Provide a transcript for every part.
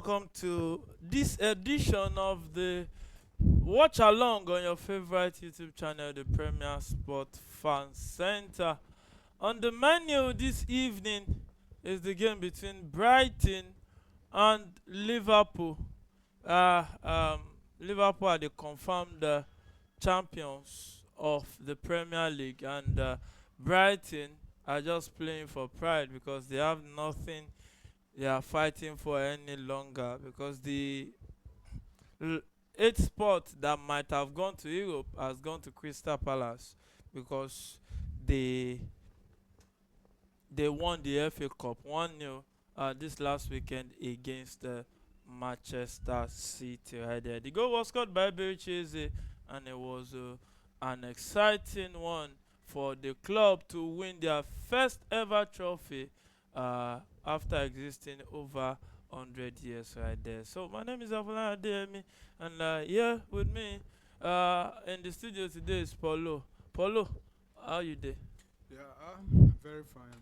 welcome to this edition of the Watch Along on your favorite YouTube channel, the Premier Sport Fan Center. On the menu this evening is the game between Brighton and Liverpool. Uh, um, Liverpool are the confirmed champions of the Premier League, and Brighton are just playing for pride because they have nothing they are fighting for any longer, because the l- eighth spot that might have gone to Europe has gone to Crystal Palace because they they won the FA Cup 1-0 this last weekend against Manchester City right there. The goal was scored by Berchese, and it was an exciting one for the club to win their first ever trophy after existing over 100 years right there. So my name is Afola Adeyemi, and here with me in the studio today is Paulo. Paulo, how you there? Yeah, I'm very fine.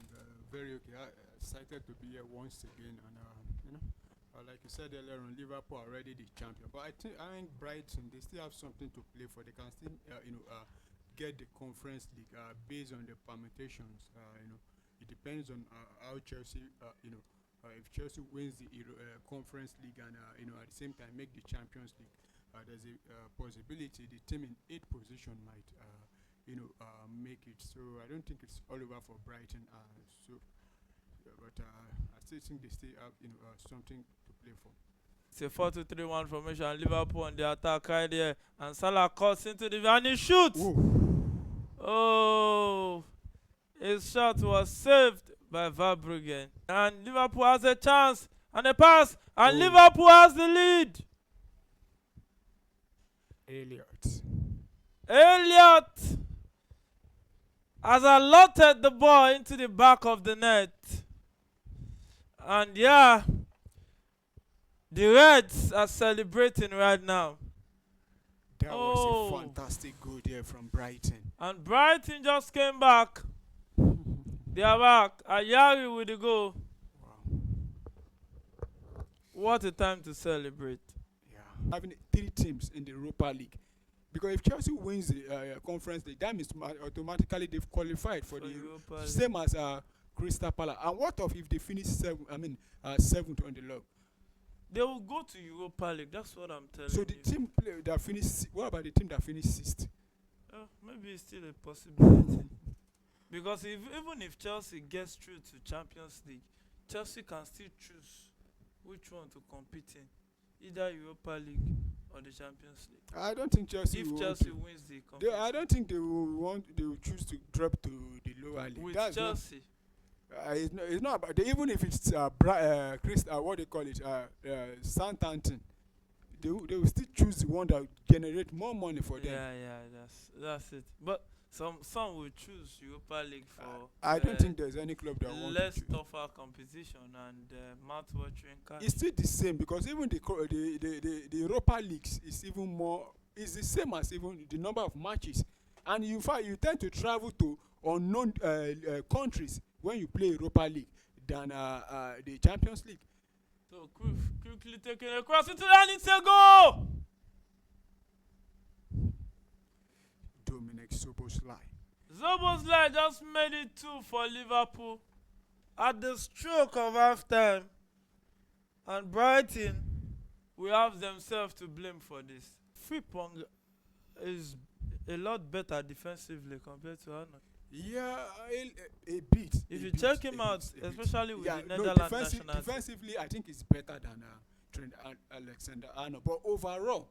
Very okay. Excited to be here once again, and like you said earlier on, Liverpool are already the champion. But I think Brighton, they still have something to play for. They can still get the Conference League based on the permutations. It depends on how Chelsea if Chelsea wins the Conference League and at the same time make the Champions League, there's a possibility the team in eighth position might make it. So I don't think it's all over for Brighton. But I still think they still have something to play for. It's a 4-2-3-1 formation, and Liverpool on the attack right there, and Salah cuts into the and he shoots. Ooh. Oh, his shot was saved by Verbruggen, and Liverpool has a chance and a pass, and Liverpool has the lead. Elliot has allotted the ball into the back of the net, and yeah, the Reds are celebrating right now. That was a fantastic goal there from Brighton. And Brighton just came back. They are back. Ayari with the goal. Wow. What a time to celebrate. Yeah. Having 3 teams in the Europa League. Because if Chelsea wins the Conference League, that means automatically they've qualified for the Europa League. Same as Crystal Palace. And what if they finish seventh on the log? They will go to Europa League. That's what I'm telling you. So the team that finished. What about the team that finished 6th? Maybe it's still a possibility. Because even if Chelsea gets through to Champions League, Chelsea can still choose which one to compete in, either Europa League or the Champions League. I don't think Chelsea. If Chelsea wins the competition, I don't think they will choose to drop to the lower league. With That's Chelsea. It's not about even if it's what they call it, Southampton. They will still choose the one that will generate more money for them. Yeah, that's it. But some will choose Europa League for I don't think there's any club that wants less to choose. tougher competition and mouth-watering cash. It's still the same because even the Europa Leagues is even more. It's the same as even the number of matches, and you tend to travel to unknown countries when you play Europa League than the Champions League. So quickly taking a cross into the and it's a goal. Dominic Szoboszlai. Szoboszlai just made it 2 for Liverpool at the stroke of half-time. And Brighton will have themselves to blame for this. Frimpong is a lot better defensively compared to Arnold. Yeah, a bit. If you check him out, especially with the Netherlands national team. Defensively, I think it's better than Trent Alexander-Arnold. But overall,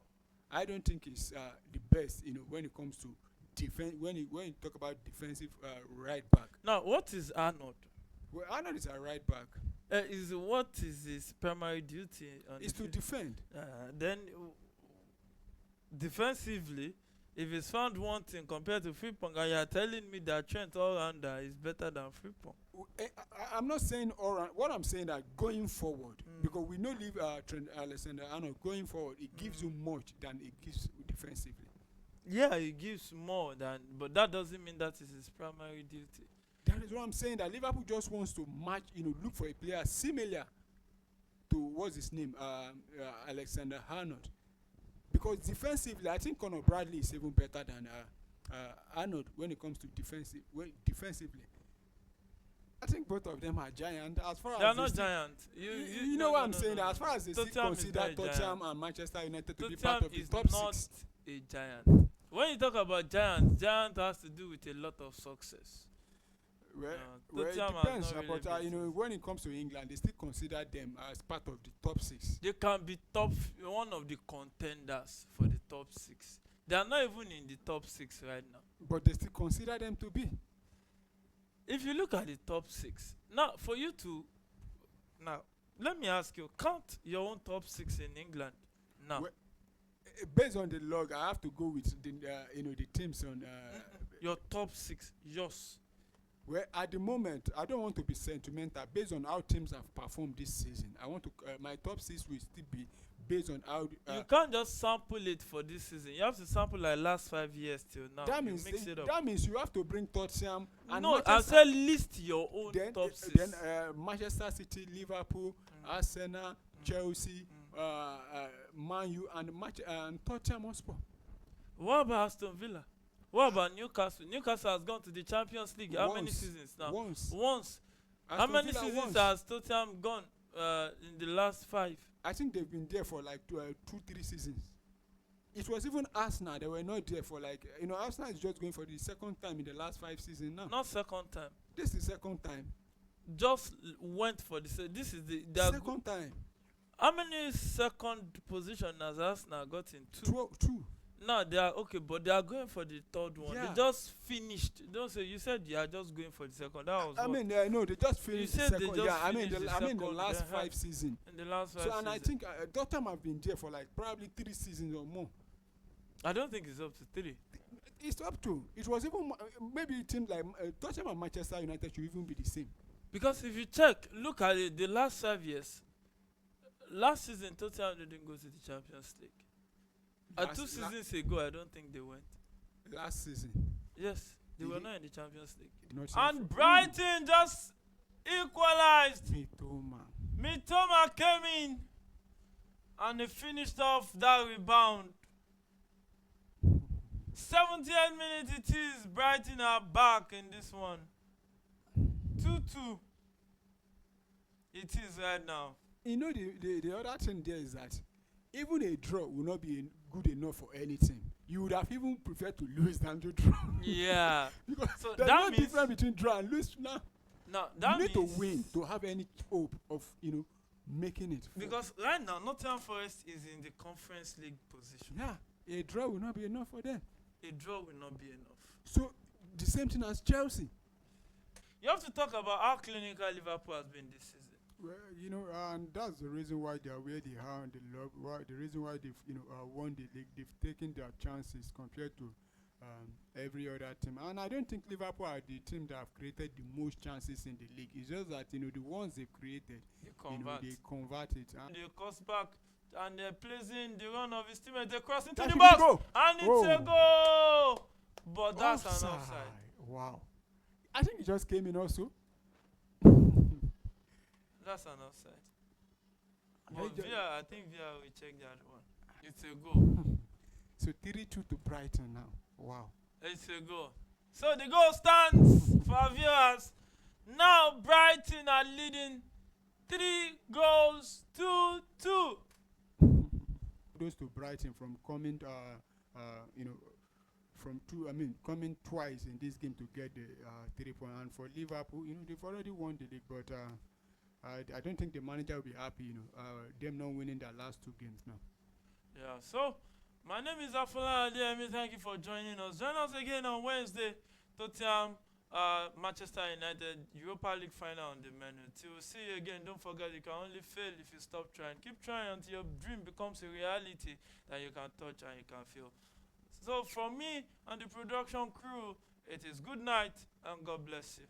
I don't think it's the best. When it comes to defense, when you talk about defensive right back. Now, what is Arnold? Well, Arnold is a right back. What is his primary duty? Is to defend. Then, defensively, if it's found wanting compared to Frimpong, and you are telling me that Trent all-rounder is better than Frimpong. I'm not saying all-round. What I'm saying that going forward, because we know Trent Alexander-Arnold going forward, it gives you much than it gives defensively. Yeah, it gives more than, but that doesn't mean that is his primary duty. That is what I'm saying. That Liverpool just wants to match, look for a player similar to what's his name, Alexander Arnold, because defensively, I think Conor Bradley is even better than Arnold when it comes to defensively. I think both of them are giant. As far They are as not giants. you know what I'm saying. As far as they still Tottenham is consider not a Tottenham giant. and Manchester United to be Tottenham part of the is top not six. a giant. When you talk about giants, giant has to do with a lot of success. Well, Tottenham it has depends. not really But been you know, when it comes to England, they still consider them as part of the top six. They can be one of the contenders for the top 6. They are not even in the top 6 right now. But they still consider them to be. If you look at the top 6, now for you to now let me ask you, count your own top 6 in England now. Well, based on the log, I have to go with the the teams on. Your top 6, yours. Well, at the moment, I don't want to be sentimental. Based on how teams have performed this season, I want to my top 6 will still be based on how. You can't just sample it for this season. You have to sample like last 5 years till now. That You means mix it up. that means you have to bring Tottenham and No, I Manchester. said list your own Then, top 6. then Manchester City, Liverpool, Arsenal, Chelsea, Man U, and Tottenham Hotspur. What about Aston Villa? What about Newcastle? Newcastle has gone to the Champions League. How many Once. seasons now? Once. How Aston many Villa seasons once. has Tottenham gone in the last 5? I think they've been there for like 2-3 seasons. It was even Arsenal. They were not there for like Arsenal is just going for the second time in the last 5 seasons now. Not second time. This is second time. Just went for this is the Second time. How many second position has Arsenal got in? 2. Two. No, they are okay, but they are going for the third one. Yeah. They just finished. Don't say you said you are just going for the second. That was I what? mean, no, they just finished the said they second. just Yeah, I mean, finished the the second, last they had- 5 seasons. In the last 5 So, and I seasons. think Tottenham have been there for like probably 3 seasons or more. I don't think it's up to 3. It's up to. It was even maybe teams like Tottenham and Manchester United should even be the same. Because if you check, look at it, the last 5 years. Last season, Tottenham didn't go to the Champions League. Last- 2 seasons ago, I don't think they went. Last season. Yes, they Did were they? not in the Champions League. Not And Brighton just equalized. Mitoma came in and they finished off that rebound. 78 minutes it is. Brighton are back in this one. 2-2. It is right now. You know, the other thing there is that even a draw will not be good enough for any team. You would have even preferred to lose than to draw. Yeah. Because So there's that no means- difference between draw and lose now. Now that You need means to win to have any hope of making it. because right now Nottingham Forest is in the Conference League position. Yeah, a draw will not be enough for them. A draw will not be enough. So the same thing as Chelsea. You have to talk about how clinical Liverpool has been this season. Well, and that's the reason why they are where they are, and the reason why they've won the league. They've taken their chances compared to every other team. And I don't think Liverpool are the team that have created the most chances in the league. It's just that the ones they've created, They convert. they convert it. And They cross back and they're placing the run of his teammate. They cross into That the should box be goal. and it's Oh. a goal. But that's an offside. Wow. I think it just came in also. That's an offside. Yeah, But it ju- I think VAR will check that one. It's a goal. So 3-2 to Brighton now. Wow. It's a goal. So the goal stands for our viewers. Now Brighton are leading 3 goals to 2. Kudos to Brighton from coming, coming twice in this game to get the 3 points. And for Liverpool, they've already won the league, but I don't think the manager will be happy, them not winning their last 2 games now. Yeah, so my name is Afola Adeyemi. Thank you for joining us. Join us again on Wednesday. Tottenham, Manchester United, Europa League final on the menu. Till we see you again, don't forget you can only fail if you stop trying. Keep trying until your dream becomes a reality that you can touch and you can feel. So from me and the production crew, it is good night and God bless you.